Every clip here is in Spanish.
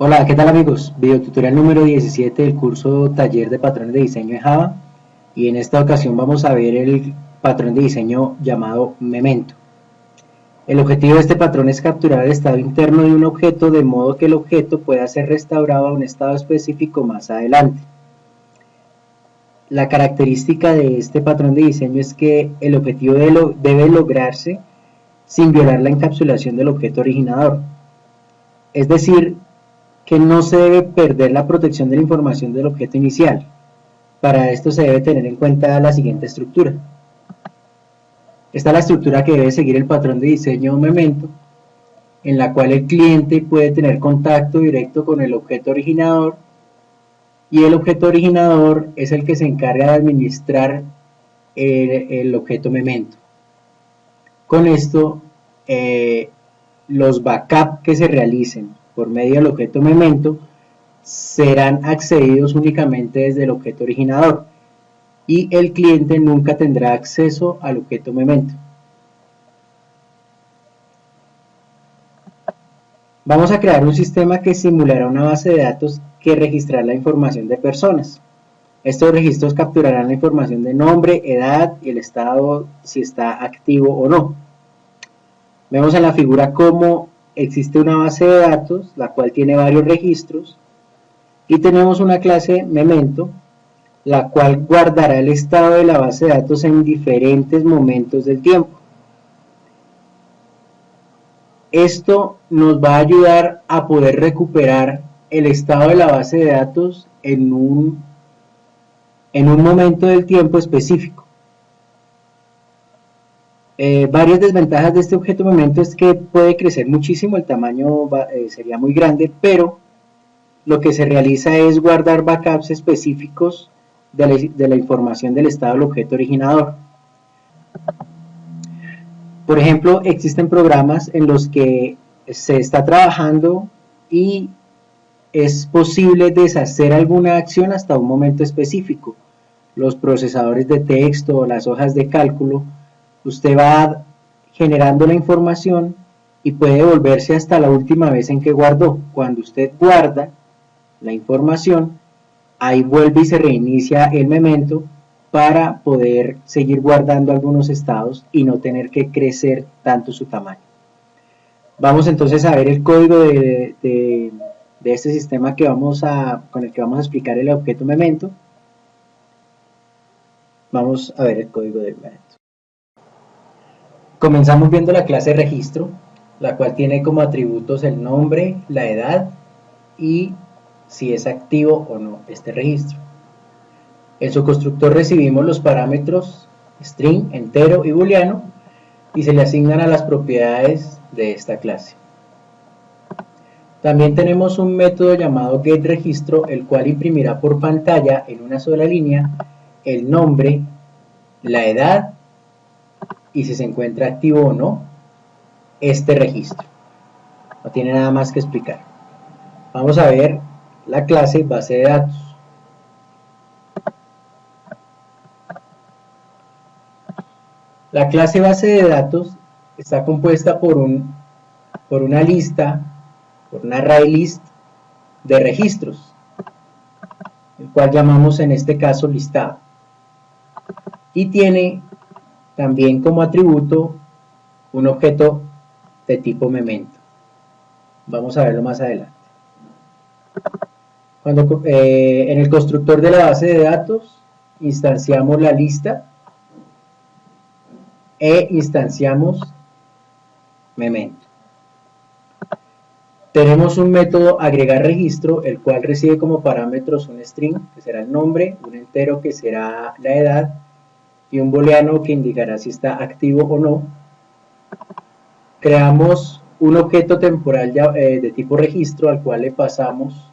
Hola, ¿qué tal amigos? Videotutorial número 17 del curso Taller de Patrones de Diseño en Java, y en esta ocasión vamos a ver el patrón de diseño llamado Memento. El objetivo de este patrón es capturar el estado interno de un objeto de modo que el objeto pueda ser restaurado a un estado específico más adelante. La característica de este patrón de diseño es que el objetivo debe lograrse sin violar la encapsulación del objeto originador. Es decir, que no se debe perder la protección de la información del objeto inicial. Para esto se debe tener en cuenta la siguiente estructura. Esta es la estructura que debe seguir el patrón de diseño Memento, en la cual el cliente puede tener contacto directo con el objeto originador, y el objeto originador es el que se encarga de administrar el objeto Memento. Con esto, los backups que se realicen por medio del objeto Memento serán accedidos únicamente desde el objeto originador, y el cliente nunca tendrá acceso al objeto Memento. Vamos a crear un sistema que simulará una base de datos que registrará la información de personas. Estos registros capturarán la información de nombre, edad y el estado, si está activo o no. Vemos en la figura cómo existe una base de datos, la cual tiene varios registros, y tenemos una clase Memento, la cual guardará el estado de la base de datos en diferentes momentos del tiempo. Esto nos va a ayudar a poder recuperar el estado de la base de datos en un momento del tiempo específico. Varias desventajas de este objeto Memento es que puede crecer muchísimo, el tamaño sería muy grande, pero lo que se realiza es guardar backups específicos de la información del estado del objeto originador. Por ejemplo, existen programas en los que se está trabajando y es posible deshacer alguna acción hasta un momento específico. Los procesadores de texto, las hojas de cálculo, usted va generando la información y puede volverse hasta la última vez en que guardó. Cuando usted guarda la información, ahí vuelve y se reinicia el Memento para poder seguir guardando algunos estados y no tener que crecer tanto su tamaño. Vamos entonces a ver el código de este sistema con el que vamos a explicar el objeto Memento. Vamos a ver el código del Memento. Comenzamos viendo la clase registro, la cual tiene como atributos el nombre, la edad y si es activo o no este registro. En su constructor recibimos los parámetros string, entero y booleano, y se le asignan a las propiedades de esta clase. También tenemos un método llamado getRegistro, el cual imprimirá por pantalla en una sola línea el nombre, la edad y si se encuentra activo o no este registro. No tiene nada más que explicar. Vamos a ver la clase base de datos. La clase base de datos está compuesta por una lista, por un array list de registros, el cual llamamos en este caso listado. Y tiene también como atributo un objeto de tipo Memento. Vamos a verlo más adelante. En el constructor de la base de datos instanciamos la lista e instanciamos Memento. Tenemos un método agregar registro, el cual recibe como parámetros un string, que será el nombre, un entero, que será la edad, y un booleano, que indicará si está activo o no. Creamos un objeto temporal de tipo registro, al cual le pasamos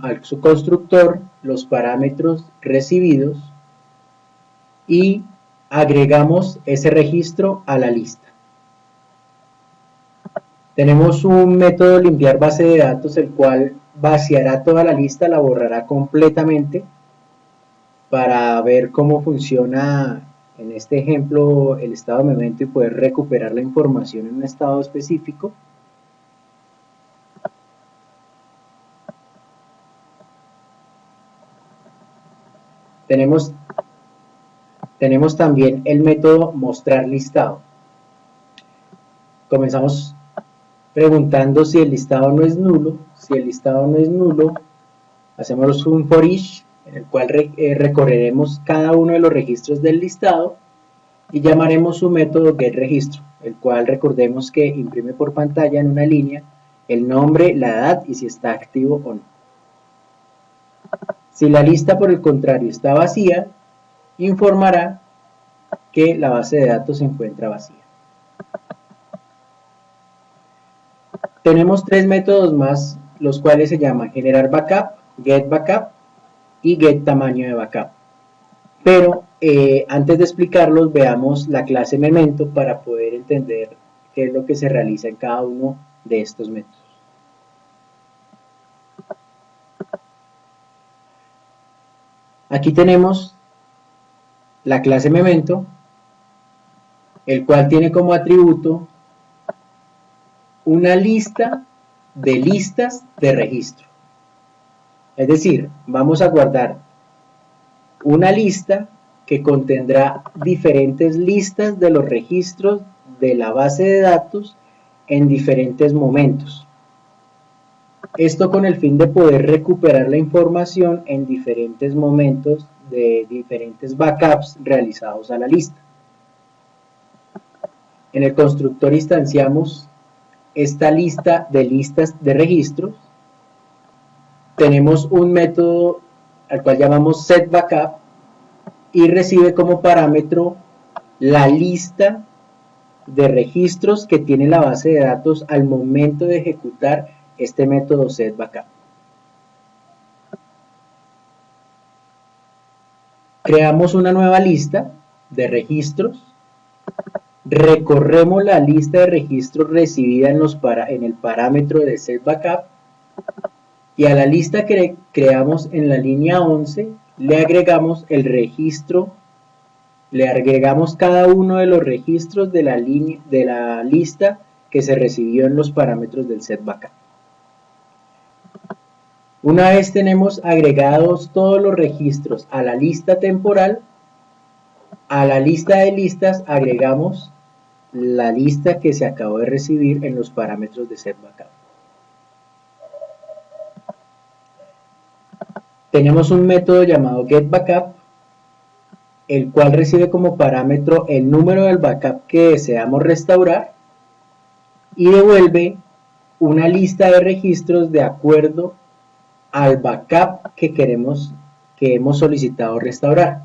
a su constructor los parámetros recibidos y agregamos ese registro a la lista. Tenemos un método limpiar base de datos, el cual vaciará toda la lista, la borrará completamente para ver cómo funciona en este ejemplo el estado Memento y poder recuperar la información en un estado específico. Tenemos también el método mostrar listado. Comenzamos preguntando si el listado no es nulo. Si el listado no es nulo, hacemos un for each, en el cual recorreremos cada uno de los registros del listado y llamaremos su método getRegistro, el cual recordemos que imprime por pantalla en una línea el nombre, la edad y si está activo o no. Si la lista, por el contrario, está vacía, informará que la base de datos se encuentra vacía. Tenemos tres métodos más, los cuales se llaman generar backup, get backup y get tamaño de backup. Pero antes de explicarlos, veamos la clase Memento para poder entender qué es lo que se realiza en cada uno de estos métodos. Aquí tenemos la clase Memento, el cual tiene como atributo una lista de listas de registro. Es decir, vamos a guardar una lista que contendrá diferentes listas de los registros de la base de datos en diferentes momentos. Esto con el fin de poder recuperar la información en diferentes momentos de diferentes backups realizados a la lista. En el constructor instanciamos esta lista de listas de registros. Tenemos un método al cual llamamos setBackup y recibe como parámetro la lista de registros que tiene la base de datos al momento de ejecutar este método setBackup. Creamos una nueva lista de registros, recorremos la lista de registros recibida en el parámetro de setBackup y a la lista que creamos en la línea 11 le agregamos el registro, le agregamos cada uno de los registros de la lista que se recibió en los parámetros del setBackup. Una vez tenemos agregados todos los registros a la lista temporal, a la lista de listas agregamos la lista que se acabó de recibir en los parámetros de setBackup. Tenemos un método llamado getBackup, el cual recibe como parámetro el número del backup que deseamos restaurar y devuelve una lista de registros de acuerdo al backup que hemos solicitado restaurar.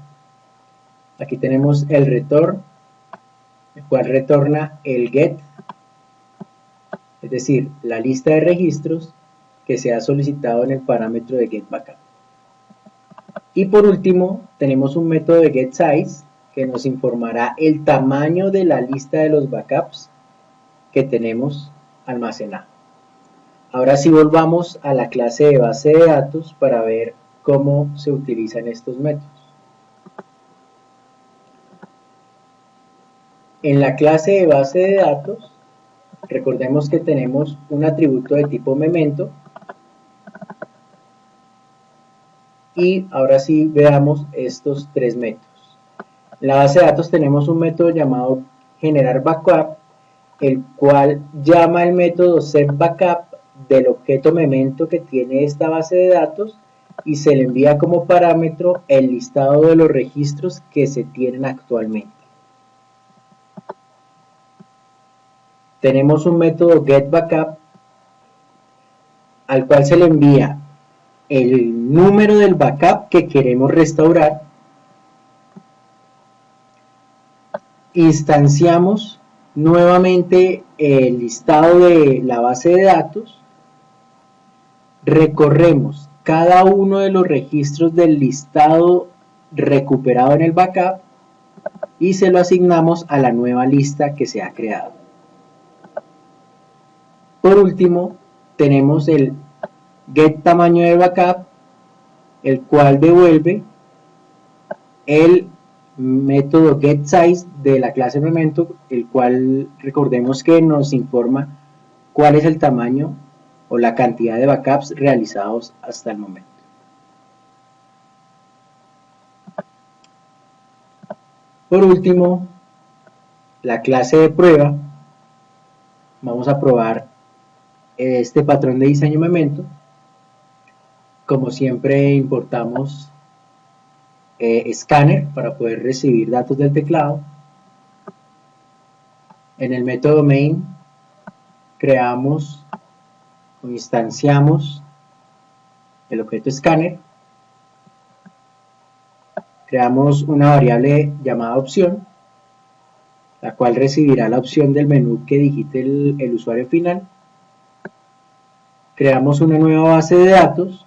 Aquí tenemos el return, el cual retorna el get, es decir, la lista de registros que se ha solicitado en el parámetro de getBackup. Y por último, tenemos un método de getSize que nos informará el tamaño de la lista de los backups que tenemos almacenado. Ahora sí volvamos a la clase de base de datos para ver cómo se utilizan estos métodos. En la clase de base de datos, recordemos que tenemos un atributo de tipo Memento. Y ahora sí veamos estos tres métodos. En la base de datos tenemos un método llamado generar backup, el cual llama el método setBackup del objeto Memento que tiene esta base de datos y se le envía como parámetro el listado de los registros que se tienen actualmente. Tenemos un método getBackup al cual se le envía el número del backup que queremos restaurar. Instanciamos nuevamente el listado de la base de datos, recorremos cada uno de los registros del listado recuperado en el backup y se lo asignamos a la nueva lista que se ha creado. Por último, tenemos el get tamaño de backup, el cual devuelve el método getSize de la clase Memento, el cual recordemos que nos informa cuál es el tamaño o la cantidad de backups realizados hasta el momento. Por último, la clase de prueba, vamos a probar este patrón de diseño Memento. Como siempre importamos escáner para poder recibir datos del teclado. En el método main creamos o instanciamos el objeto escáner. Creamos una variable llamada opción, la cual recibirá la opción del menú que digite el usuario final. Creamos una nueva base de datos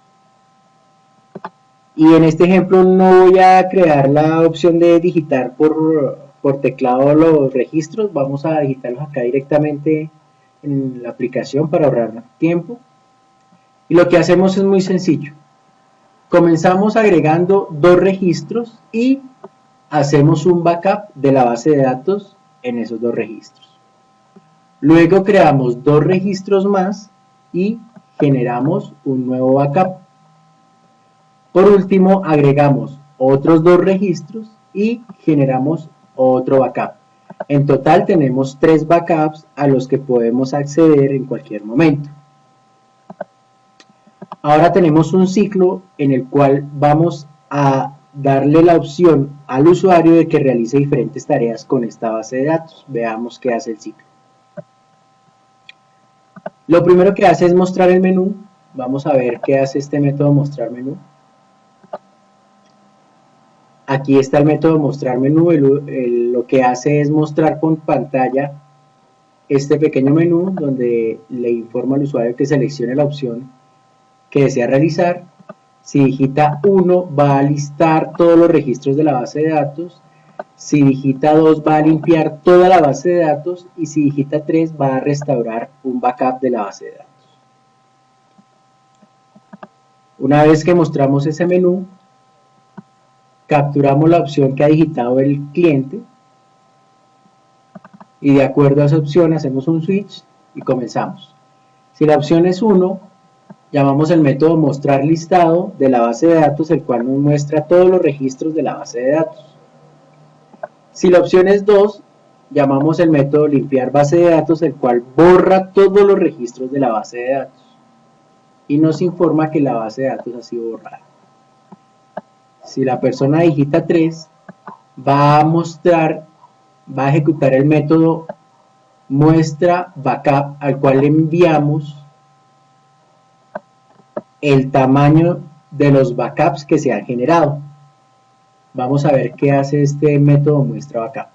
y en este ejemplo no voy a crear la opción de digitar por teclado los registros, vamos a digitarlos acá directamente en la aplicación para ahorrar tiempo. Y lo que hacemos es muy sencillo. Comenzamos agregando dos registros y hacemos un backup de la base de datos en esos dos registros. Luego creamos dos registros más y generamos un nuevo backup. Por último, agregamos otros dos registros y generamos otro backup. En total tenemos 3 backups a los que podemos acceder en cualquier momento. Ahora tenemos un ciclo en el cual vamos a darle la opción al usuario de que realice diferentes tareas con esta base de datos. Veamos qué hace el ciclo. Lo primero que hace es mostrar el menú. Vamos a ver qué hace este método mostrar menú. Aquí está el método mostrar menú. Lo que hace es mostrar con pantalla este pequeño menú donde le informa al usuario que seleccione la opción que desea realizar. Si digita 1 va a listar todos los registros de la base de datos, si digita 2 va a limpiar toda la base de datos y si digita 3 va a restaurar un backup de la base de datos. Una vez que mostramos ese menú, capturamos la opción que ha digitado el cliente y de acuerdo a esa opción hacemos un switch y comenzamos. Si la opción es 1, llamamos el método mostrar listado de la base de datos, el cual nos muestra todos los registros de la base de datos. Si la opción es 2, llamamos el método limpiar base de datos, el cual borra todos los registros de la base de datos y nos informa que la base de datos ha sido borrada. Si la persona digita 3, va a ejecutar el método muestra backup, al cual le enviamos el tamaño de los backups que se han generado. Vamos a ver qué hace este método muestra backup.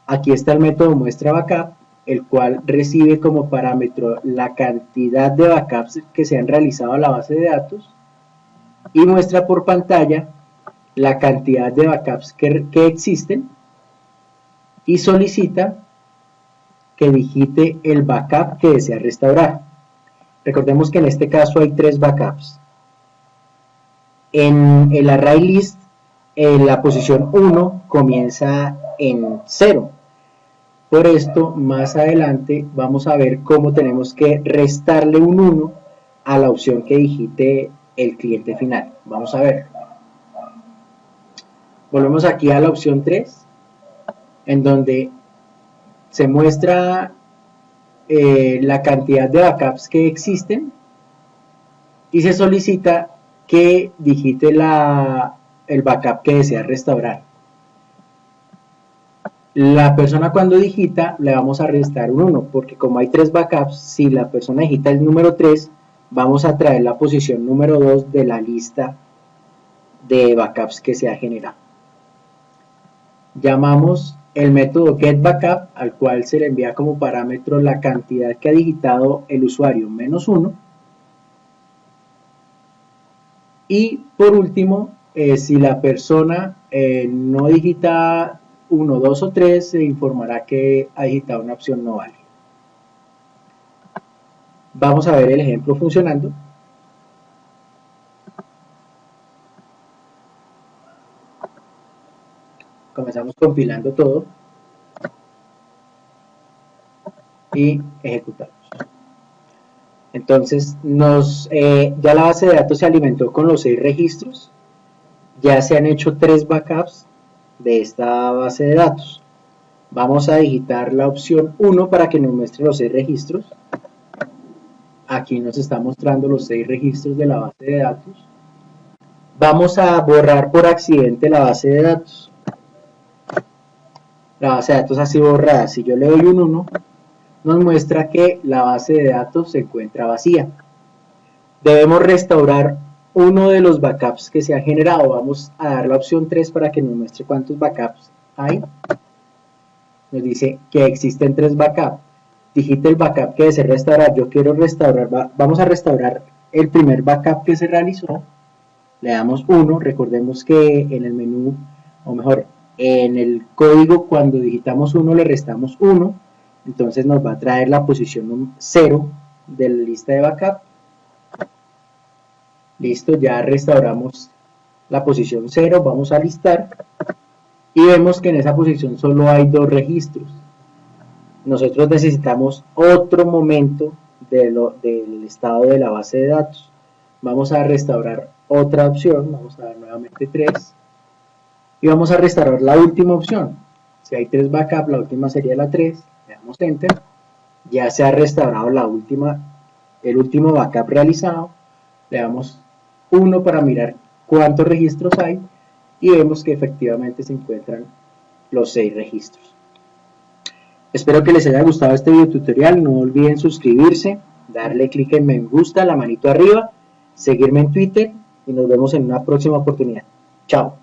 Aquí está el método muestra backup, el cual recibe como parámetro la cantidad de backups que se han realizado a la base de datos y muestra por pantalla la cantidad de backups que existen y solicita que digite el backup que desea restaurar. Recordemos que en este caso hay 3 backups. En el array list, la posición 1 comienza en 0. Por esto, más adelante vamos a ver cómo tenemos que restarle un 1 a la opción que digite el cliente final. Vamos a ver. Volvemos aquí a la opción 3, en donde se muestra la cantidad de backups que existen y se solicita que digite el backup que desea restaurar. La persona cuando digita le vamos a restar un 1, porque como hay 3 backups, si la persona digita el número 3, vamos a traer la posición número 2 de la lista de backups que se ha generado. Llamamos el método getBackup, al cual se le envía como parámetro la cantidad que ha digitado el usuario menos 1. Y por último, si la persona no digita 1, 2 o 3, se informará que ha digitado una opción no válida. Vamos a ver el ejemplo funcionando. Comenzamos compilando todo y ejecutamos. Entonces ya la base de datos se alimentó con los 6 registros. ya se han hecho 3 backups de esta base de datos. Vamos a digitar la opción 1 para que nos muestre los 6 registros. Aquí nos está mostrando los 6 registros de la base de datos. Vamos a borrar por accidente la base de datos. La base de datos ha sido borrada. Si yo le doy un 1, nos muestra que la base de datos se encuentra vacía. Debemos restaurar uno de los backups que se ha generado. Vamos a dar la opción 3 para que nos muestre cuántos backups hay. Nos dice que existen 3 backups. Digite el backup que desea restaurar. Yo quiero restaurar, vamos a restaurar el primer backup que se realizó. Le damos 1. Recordemos que en el menú, o mejor, en el código, cuando digitamos 1 le restamos 1. Entonces nos va a traer la posición 0 de la lista de backup. Listo, ya restauramos la posición 0. Vamos a listar. Y vemos que en esa posición solo hay 2 registros. Nosotros necesitamos otro momento del estado de la base de datos. Vamos a restaurar otra opción, vamos a dar nuevamente 3 y vamos a restaurar la última opción. Si hay 3 backups, la última sería la 3, le damos enter, ya se ha restaurado el último backup realizado, le damos 1 para mirar cuántos registros hay y vemos que efectivamente se encuentran los 6 registros. Espero que les haya gustado este video tutorial. No olviden suscribirse, darle clic en me gusta, la manito arriba, seguirme en Twitter y nos vemos en una próxima oportunidad. Chao.